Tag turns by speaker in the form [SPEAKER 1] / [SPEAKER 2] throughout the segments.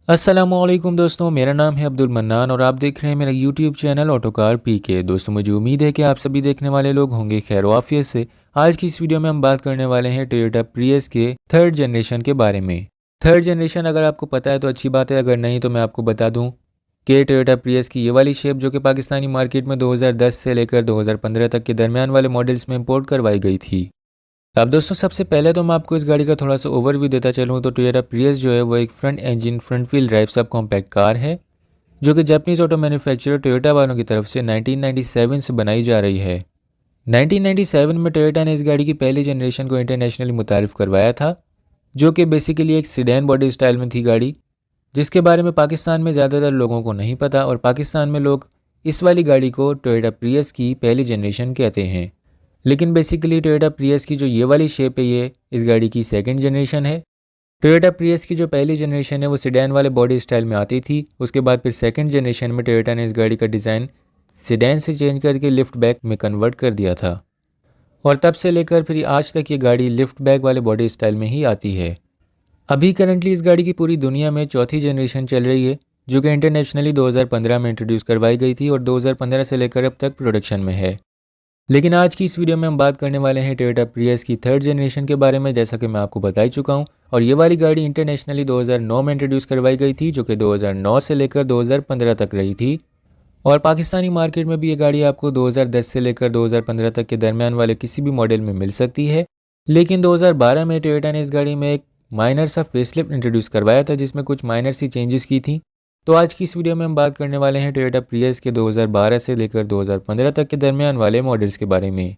[SPEAKER 1] अस्सलाम-ओ-अलैकुम दोस्तों, मेरा नाम है अब्दुल मन्नान और आप देख रहे हैं मेरा यूट्यूब चैनल ऑटोकार पीके। दोस्तों मुझे उम्मीद है कि आप सभी देखने वाले लोग होंगे खैर वाफियत से। आज की इस वीडियो में हम बात करने वाले हैं टोयोटा प्रियस के थर्ड जनरेशन के बारे में। थर्ड जनरेशन अगर आपको पता है तो अच्छी बात है, अगर नहीं तो मैं आपको बता दूँ कि टोयोटा प्रियस की ये वाली शेप जो कि पाकिस्तानी मार्केट में 2010 से लेकर 2015 तक के दरमियान वाले मॉडल्स में इम्पोर्ट करवाई गई थी। अब दोस्तों सबसे पहले तो मैं आपको इस गाड़ी का थोड़ा सा ओवरव्यू देता चलूँ तो टोयोटा प्रियस जो है वो एक front engine front wheel drive sub compact car है जो कि जापानीज ऑटो मैन्युफैक्चरर टोयोटा वालों की तरफ से 1997 से बनाई जा रही है। 1997 में टोयोटा ने इस गाड़ी की पहली जनरेशन को इंटरनेशनली मुतारिफ करवाया था, जो कि बेसिकली एक सीडैन बॉडी स्टाइल में थी गाड़ी, जिसके बारे में पाकिस्तान में ज़्यादातर लोगों को नहीं पता और पाकिस्तान में लोग इस वाली गाड़ी को टोयोटा प्रियस की पहली जनरेशन कहते हैं। लेकिन बेसिकली टोयोटा प्रियस की जो ये वाली शेप है ये इस गाड़ी की सेकंड जनरेशन है। टोयोटा प्रियस की जो पहली जनरेशन है वो सीडैन वाले बॉडी स्टाइल में आती थी, उसके बाद फिर सेकंड जनरेशन में टोयोटा ने इस गाड़ी का डिज़ाइन सीडैन से चेंज करके लिफ्ट बैक में कन्वर्ट कर दिया था और तब से लेकर फिर आज तक ये गाड़ी लिफ्ट बैक वाले बॉडी स्टाइल में ही आती है। अभी करंटली इस गाड़ी की पूरी दुनिया में चौथी जनरेशन चल रही है जो कि इंटरनेशनली 2015 में इंट्रोड्यूस करवाई गई थी और 2015 से लेकर अब तक प्रोडक्शन में है। लेकिन आज की इस वीडियो में हम बात करने वाले हैं टोयोटा प्रियस की थर्ड जनरेशन के बारे में, जैसा कि मैं आपको बता ही चुका हूं। और ये वाली गाड़ी इंटरनेशनली 2009 में इंट्रोड्यूस करवाई गई थी जो कि 2009 से लेकर 2015 तक रही थी और पाकिस्तानी मार्केट में भी ये गाड़ी आपको 2010 से लेकर 2015 तक के दरमियान वाले किसी भी मॉडल में मिल सकती है। लेकिन 2012 में टोयोटा ने इस गाड़ी में एक माइनर सा फेसलिफ्ट इंट्रोड्यूस करवाया था जिसमें कुछ माइनर सी चेंजेस की थी। तो आज की इस वीडियो में हम बात करने वाले हैं टोयोटा प्रियस के 2012 से लेकर 2015 तक के दरमियान वाले मॉडल्स के बारे में।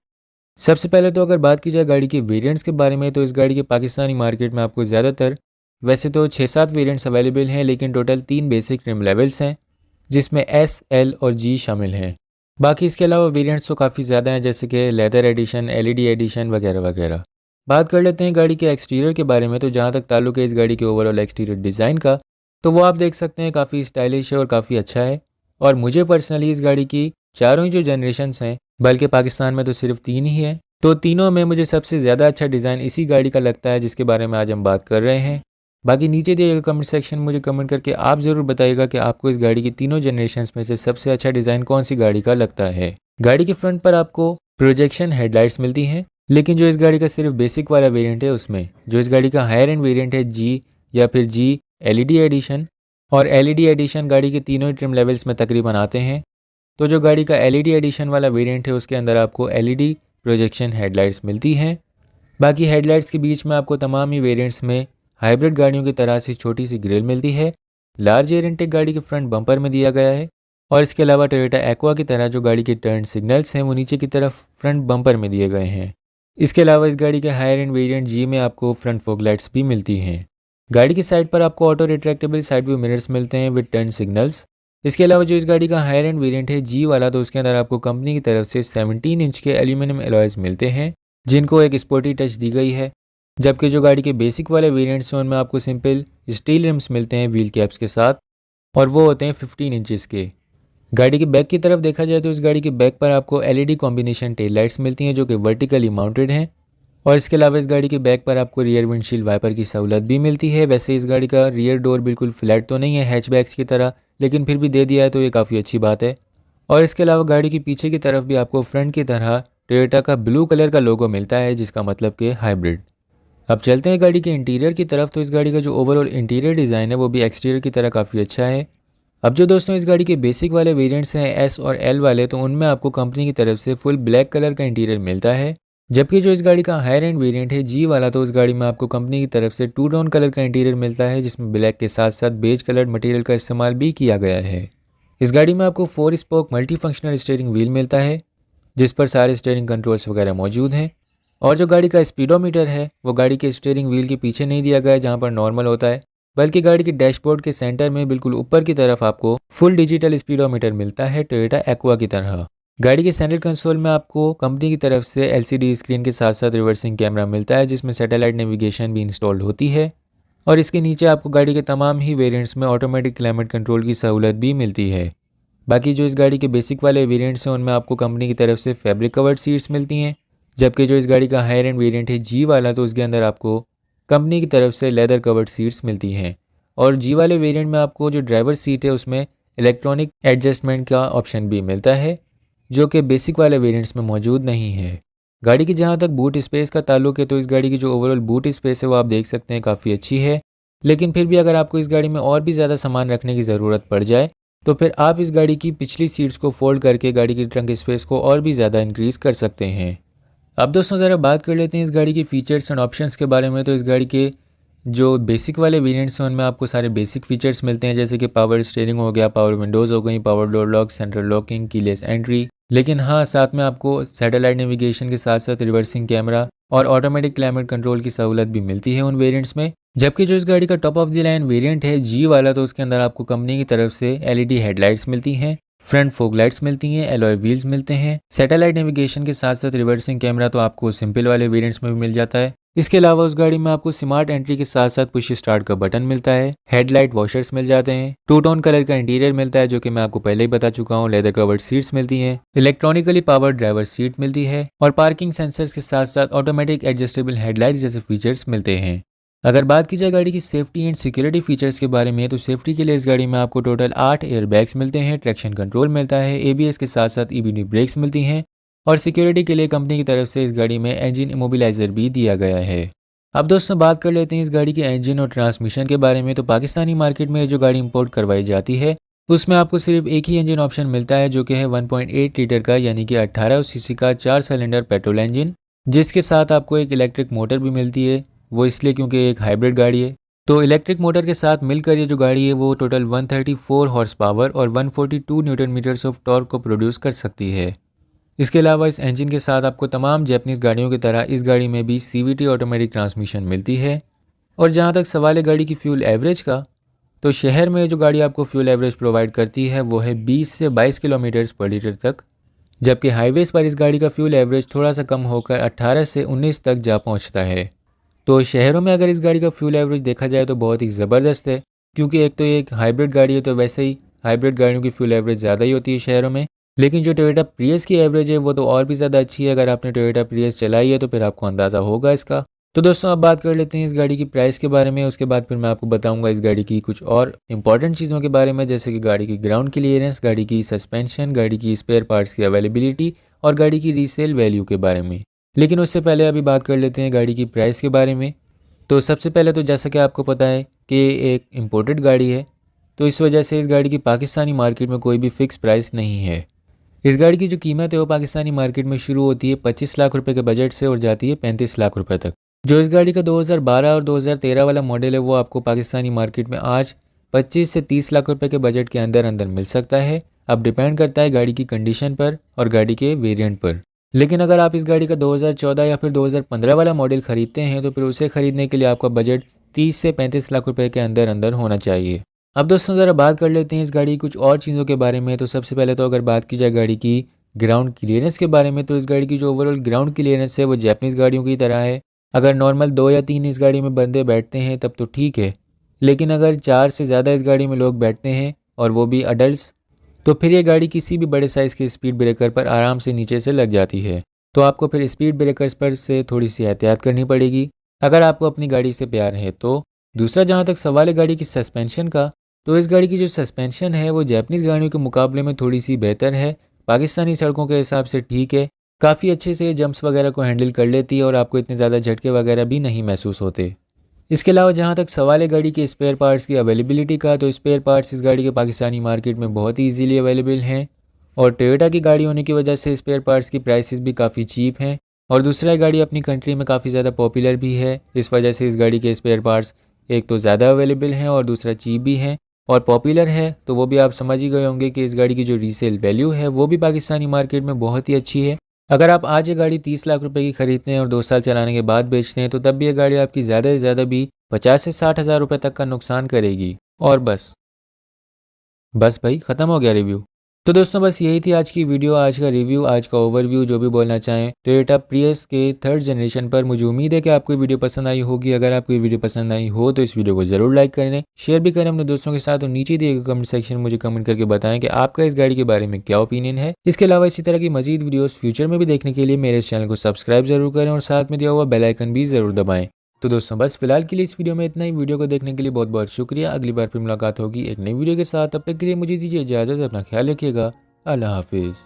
[SPEAKER 1] सबसे पहले तो अगर बात की जाए गाड़ी के वेरिएंट्स के बारे में तो इस गाड़ी के पाकिस्तानी मार्केट में आपको ज़्यादातर वैसे तो 6-7 वेरिएंट्स अवेलेबल हैं, लेकिन टोटल 3 बेसिक ट्रिम लेवल्स हैं जिसमें एस, एल और जी शामिल हैं। बाकी इसके अलावा वेरिएंट्स तो काफ़ी ज़्यादा हैं, जैसे कि लेदर एडिशन, एलईडी एडिशन वगैरह वगैरह। बात कर लेते हैं गाड़ी के एक्सटीरियर के बारे में। तो जहाँ तक ताल्लुक है इस गाड़ी के ओवरऑल एक्सटीरियर डिज़ाइन का, तो वो आप देख सकते हैं काफ़ी स्टाइलिश है और काफ़ी अच्छा है। और मुझे पर्सनली इस गाड़ी की चारों ही जो जनरेशन्स हैं, बल्कि पाकिस्तान में तो सिर्फ 3 ही हैं, तो तीनों में मुझे सबसे ज़्यादा अच्छा डिज़ाइन इसी गाड़ी का लगता है जिसके बारे में आज हम बात कर रहे हैं। बाकी नीचे दिए गए कमेंट सेक्शन मुझे कमेंट करके आप ज़रूर बताइएगा कि आपको इस गाड़ी की तीनों जनरेशन्स में से सबसे अच्छा डिज़ाइन कौन सी गाड़ी का लगता है। गाड़ी के फ्रंट पर आपको प्रोजेक्शन हेडलाइट्स मिलती हैं, लेकिन जो इस गाड़ी का सिर्फ बेसिक वाला वेरिएंट है उसमें जो इस गाड़ी का हायर एंड वेरिएंट है जी या फिर जी एलईडी एडिशन, और एलईडी एडिशन गाड़ी के तीनों ही ट्रिम लेवल्स में तकरीबन आते हैं। तो जो गाड़ी का एलईडी एडिशन वाला वेरिएंट है उसके अंदर आपको एलईडी प्रोजेक्शन हेडलाइट्स मिलती हैं। बाकी हेडलाइट्स के बीच में आपको तमाम ही वेरिएंट्स में हाइब्रिड गाड़ियों की तरह से छोटी सी ग्रिल मिलती है। लार्ज एयर इनटेक गाड़ी के फ्रंट बम्पर में दिया गया है और इसके अलावा टोयोटा एक्वा की तरह जो गाड़ी के टर्न सिग्नल्स हैं वो नीचे की तरफ फ्रंट बम्पर में दिए गए हैं। इसके अलावा इस गाड़ी के हायर एंड वेरिएंट जी में आपको फ्रंट फॉग लाइट्स भी मिलती हैं। गाड़ी की साइड पर आपको auto retractable side view mirrors मिलते हैं विद टर्न सिग्नल्स। इसके अलावा जो इस गाड़ी का हायर एंड वेरिएंट है जी वाला, तो उसके अंदर आपको कंपनी की तरफ से 17 इंच के एल्यूमिनियम एलॉयज मिलते हैं जिनको एक स्पोर्टी टच दी गई है। जबकि जो गाड़ी के बेसिक वाले वेरिएंट्स हैं उनमें आपको सिंपल स्टील रिम्स मिलते हैं व्हील कैप्स के साथ और वो होते हैं 15 इंचेस के। गाड़ी के बैक की तरफ देखा जाए तो इस गाड़ी के बैक पर आपको एलईडी कॉम्बिनेशन टेल लाइट्स मिलती हैं जो कि वर्टिकली माउंटेड हैं और इसके अलावा इस गाड़ी के बैक पर आपको रियर विंडशील्ड वाइपर की सहूलत भी मिलती है। वैसे इस गाड़ी का रियर डोर बिल्कुल फ्लैट तो नहीं है हैचबैक्स की तरह, लेकिन फिर भी दे दिया है तो ये काफ़ी अच्छी बात है। और इसके अलावा गाड़ी के पीछे की तरफ भी आपको फ्रंट की तरह टोयोटा का ब्लू कलर का लोगो मिलता है जिसका मतलब कि हाइब्रिड। अब चलते हैं गाड़ी के इंटीरियर की तरफ। तो इस गाड़ी का जो ओवरऑल इंटीरियर डिज़ाइन है वो भी एक्सटीरियर की तरह काफ़ी अच्छा है। अब जो दोस्तों इस गाड़ी के बेसिक वाले वेरिएंट्स हैं एस और एल वाले, तो उनमें आपको कंपनी की तरफ से फुल ब्लैक कलर का इंटीरियर मिलता है। जबकि जो इस गाड़ी का हायर एंड वेरिएंट है जी वाला, तो उस गाड़ी में आपको कंपनी की तरफ से 2 टोन कलर का इंटीरियर मिलता है जिसमें ब्लैक के साथ साथ बेज कलर्ड मटेरियल का इस्तेमाल भी किया गया है। इस गाड़ी में आपको 4 spoke multi functional steering wheel मिलता है जिस पर सारे स्टीयरिंग कंट्रोल्स वगैरह मौजूद हैं। और जो गाड़ी का स्पीडोमीटर है वो गाड़ी के स्टीयरिंग व्हील के पीछे नहीं दिया गया है जहाँ पर नॉर्मल होता है, बल्कि गाड़ी के डैशबोर्ड के सेंटर में बिल्कुल ऊपर की तरफ आपको फुल डिजिटल स्पीडोमीटर मिलता है टोयोटा एक्वा की तरह। गाड़ी के सेंट्रल कंसोल में आपको कंपनी की तरफ से एलसीडी स्क्रीन के साथ साथ रिवर्सिंग कैमरा मिलता है जिसमें सैटेलाइट नेविगेशन भी इंस्टॉल्ड होती है। और इसके नीचे आपको गाड़ी के तमाम ही वेरिएंट्स में ऑटोमेटिक क्लाइमेट कंट्रोल की सहूलत भी मिलती है। बाकी जो इस गाड़ी के बेसिक वाले वेरिएंट्स हैं उनमें आपको कंपनी की तरफ से फैब्रिक कवर्ड सीट्स मिलती हैं। जबकि जो इस गाड़ी का हायर एंड वेरिएंट है जी वाला, तो उसके अंदर आपको कंपनी की तरफ से लेदर कवर्ड सीट्स मिलती हैं। और जी वाले वेरिएंट में आपको जो ड्राइवर सीट है उसमें इलेक्ट्रॉनिक एडजस्टमेंट का ऑप्शन भी मिलता है, जो कि बेसिक वाले वेरिएंट्स में मौजूद नहीं है। गाड़ी की जहाँ तक बूट स्पेस का ताल्लुक है तो इस गाड़ी की जो ओवरऑल बूट स्पेस है वो आप देख सकते हैं काफ़ी अच्छी है। लेकिन फिर भी अगर आपको इस गाड़ी में और भी ज़्यादा सामान रखने की ज़रूरत पड़ जाए तो फिर आप इस गाड़ी की पिछली सीट्स को फोल्ड करके गाड़ी की ट्रंक स्पेस को और भी ज़्यादा इंक्रीज़ कर सकते हैं। अब दोस्तों ज़रा बात कर लेते हैं इस गाड़ी के फीचर्स एंड ऑप्शंस के बारे में। तो इस गाड़ी के जो बेसिक वाले वेरिएंट्स हैं उनमें आपको सारे बेसिक फीचर्स मिलते हैं, जैसे कि पावर स्टीयरिंग हो गया, पावर विंडोज़ हो गई, power door lock, central locking, keyless entry. लेकिन हाँ, साथ में आपको सैटेलाइट नेविगेशन के साथ साथ रिवर्सिंग कैमरा और ऑटोमेटिक क्लाइमेट कंट्रोल की सहूलत भी मिलती है उन वेरिएंट्स में। जबकि जो इस गाड़ी का top of the line variant है जी वाला, तो उसके अंदर आपको कंपनी की तरफ से एलईडी हेडलाइट्स मिलती हैं, फ्रंट फोग लाइट्स मिलती हैं, एलॉय व्हील्स मिलते हैं, सैटेलाइट नेविगेशन के साथ साथ रिवर्सिंग कैमरा तो आपको सिंपल वाले वेरिएंट्स में भी मिल जाता है। इसके अलावा उस गाड़ी में आपको स्मार्ट एंट्री के साथ साथ पुश स्टार्ट का बटन मिलता है, हेडलाइट वॉशर्स मिल जाते हैं, टू टोन कलर का इंटीरियर मिलता है जो कि मैं आपको पहले ही बता चुका हूँ, लेदर कवर्ड सीट्स मिलती हैं, इलेक्ट्रॉनिकली पावर्ड ड्राइवर सीट मिलती है और पार्किंग सेंसर्स के साथ साथ ऑटोमेटिक एडजस्टेबल हेडलाइट जैसे फीचर्स मिलते हैं। अगर बात की जाए गाड़ी की सेफ्टी एंड सिक्योरिटी फीचर्स के बारे में तो सेफ्टी के लिए इस गाड़ी में आपको टोटल 8 एयरबैग्स मिलते हैं, ट्रैक्शन कंट्रोल मिलता है, एबीएस के साथ साथ ईबीडी ब्रेक्स मिलती हैं और सिक्योरिटी के लिए कंपनी की तरफ से इस गाड़ी में इंजन इमोबिलाइजर भी दिया गया है। अब दोस्तों बात कर लेते हैं इस गाड़ी के इंजन और ट्रांसमिशन के बारे में। तो पाकिस्तानी मार्केट में जो गाड़ी इंपोर्ट करवाई जाती है उसमें आपको सिर्फ एक ही इंजन ऑप्शन मिलता है जो कि है 1.8 लीटर का यानी कि 18 सीसी का 4 सिलेंडर पेट्रोल इंजन, जिसके साथ आपको एक इलेक्ट्रिक मोटर भी मिलती है। वो इसलिए क्योंकि एक हाइब्रिड गाड़ी है। तो इलेक्ट्रिक मोटर के साथ मिलकर ये जो गाड़ी है वो टोटल 134 हॉर्स पावर और 142 न्यूटन मीटर्स ऑफ टॉर्क को प्रोड्यूस कर सकती है। इसके अलावा इस इंजन के साथ आपको तमाम जैपनीज़ गाड़ियों की तरह इस गाड़ी में भी सीवीटी ऑटोमेटिक ट्रांसमिशन मिलती है। और जहाँ तक सवाल है गाड़ी की फ्यूल एवरेज का, तो शहर में जो गाड़ी आपको फ्यूल एवरेज प्रोवाइड करती है वो है 20 से 22 किलोमीटर्स पर लीटर तक, जबकि हाईवेज़ पर इस गाड़ी का फ्यूल एवरेज थोड़ा सा कम होकर 18 से 19 तक जा पहुँचता है। तो शहरों में अगर इस गाड़ी का फ्यूल एवरेज देखा जाए तो बहुत ही ज़बरदस्त है, क्योंकि एक तो ये एक हाइब्रिड गाड़ी है तो वैसे ही हाइब्रिड गाड़ियों की फ्यूल एवरेज ज़्यादा ही होती है शहरों में। लेकिन जो टोयोटा प्रियस की एवरेज है वो तो और भी ज़्यादा अच्छी है। अगर आपने टोयोटा प्रियस चलाई है तो फिर आपको अंदाज़ा होगा इसका। तो दोस्तों अब बात कर लेते हैं इस गाड़ी की प्राइस के बारे में। उसके बाद फिर मैं आपको बताऊंगा इस गाड़ी की कुछ और इंपॉर्टेंट चीज़ों के बारे में, जैसे कि गाड़ी की ग्राउंड क्लियरेंस, गाड़ी की सस्पेंशन, गाड़ी की स्पेयर पार्ट्स की अवेलेबिलिटी और गाड़ी की रीसेल वैल्यू के बारे में। लेकिन उससे पहले अभी बात कर लेते हैं गाड़ी की प्राइस के बारे में। तो सबसे पहले तो जैसा कि आपको पता है कि ये एक इम्पोर्टेड गाड़ी है, तो इस वजह से इस गाड़ी की पाकिस्तानी मार्केट में कोई भी फ़िक्स प्राइस नहीं है। इस गाड़ी की जो कीमत है वो पाकिस्तानी मार्केट में शुरू होती है 25 लाख रुपए के बजट से और जाती है 35 लाख रुपए तक। जो इस गाड़ी का 2012 और 2013 वाला मॉडल है वो आपको पाकिस्तानी मार्केट में आज 25 से 30 लाख रुपए के बजट के अंदर अंदर मिल सकता है। अब डिपेंड करता है गाड़ी की कंडीशन पर और गाड़ी के वेरिएंट पर। लेकिन अगर आप इस गाड़ी का 2014 या फिर 2015 वाला मॉडल खरीदते हैं तो फिर उसे खरीदने के लिए आपका बजट 30 से 35 लाख रुपए के अंदर अंदर होना चाहिए। अब दोस्तों ज़रा बात कर लेते हैं इस गाड़ी की कुछ और चीज़ों के बारे में। तो सबसे पहले तो अगर बात की जाए गाड़ी की ग्राउंड क्लियरेंस के बारे में, तो इस गाड़ी की जो ओवरऑल ग्राउंड क्लियरेंस है वो जैपनीज़ गाड़ियों की तरह है। अगर नॉर्मल 2 या 3 इस गाड़ी में बंदे बैठते हैं तब तो ठीक है, लेकिन अगर 4 से ज़्यादा इस गाड़ी में लोग बैठते हैं और वो भी अडल्ट, तो फिर ये गाड़ी किसी भी बड़े साइज़ के स्पीड ब्रेकर पर आराम से नीचे से लग जाती है। तो आपको फिर स्पीड ब्रेकर्स पर से थोड़ी सी एहतियात करनी पड़ेगी अगर आपको अपनी गाड़ी से प्यार है तो। दूसरा, जहाँ तक सवाल है गाड़ी की सस्पेंशन का, तो इस गाड़ी की जो सस्पेंशन है वो जैपनीज़ गाड़ियों के मुकाबले में थोड़ी सी बेहतर है। पाकिस्तानी सड़कों के हिसाब से ठीक है, काफ़ी अच्छे से जंप्स वगैरह को हैंडल कर लेती है और आपको इतने ज़्यादा झटके वगैरह भी नहीं महसूस होते। इसके अलावा जहाँ तक सवाल है गाड़ी के स्पेयर पार्ट्स की अवेलेबिलिटी का, तो स्पेयर पार्ट्स इस गाड़ी के पाकिस्तानी मार्केट में बहुत ही ईजीली अवेलेबल हैं और टोयोटा की गाड़ी होने की वजह से स्पेयर पार्ट्स की प्राइसेस भी काफ़ी चीप हैं। और दूसरा, गाड़ी अपनी कंट्री में काफ़ी ज़्यादा पॉपुलर भी है, इस वजह से इस गाड़ी के स्पेयर पार्ट्स एक तो ज़्यादा अवेलेबल हैं और दूसरा चीप भी हैं। और पॉपुलर है तो वो भी आप समझ ही गए होंगे कि इस गाड़ी की जो रीसेल वैल्यू है वो भी पाकिस्तानी मार्केट में बहुत ही अच्छी है। अगर आप आज ये गाड़ी 30 लाख रुपए की खरीदते हैं और 2 साल चलाने के बाद बेचते हैं तो तब भी ये गाड़ी आपकी ज़्यादा से ज़्यादा भी 50 से 60 हज़ार रुपये तक का नुकसान करेगी। और बस भाई ख़त्म हो गया रिव्यू। तो दोस्तों बस यही थी आज की वीडियो, आज का रिव्यू, आज का ओवरव्यू, जो भी बोलना चाहें टोयोटा प्रियस के 3rd जनरेशन पर। मुझे उम्मीद है कि आपको वीडियो पसंद आई होगी। अगर आपको ये वीडियो पसंद आई हो तो इस वीडियो को ज़रूर लाइक करें, शेयर भी करें अपने दोस्तों के साथ और नीचे दिए गए कमेंट सेक्शन में मुझे कमेंट करके बताएं कि आपका इस गाड़ी के बारे में क्या ओपिनियन है। इसके अलावा इसी तरह की मजीद वीडियोज़ फ्यूचर में भी देखने के लिए मेरे चैनल को सब्सक्राइब जरूर करें और साथ में दिया हुआ बेल आइकन भी ज़रूर दबाएँ। तो दोस्तों बस फिलहाल के लिए इस वीडियो में इतना ही। वीडियो को देखने के लिए बहुत बहुत शुक्रिया। अगली बार फिर मुलाकात होगी एक नई वीडियो के साथ। तब तक के लिए मुझे दीजिए इजाज़त। अपना ख्याल रखिएगा। अल्लाह हाफिज़।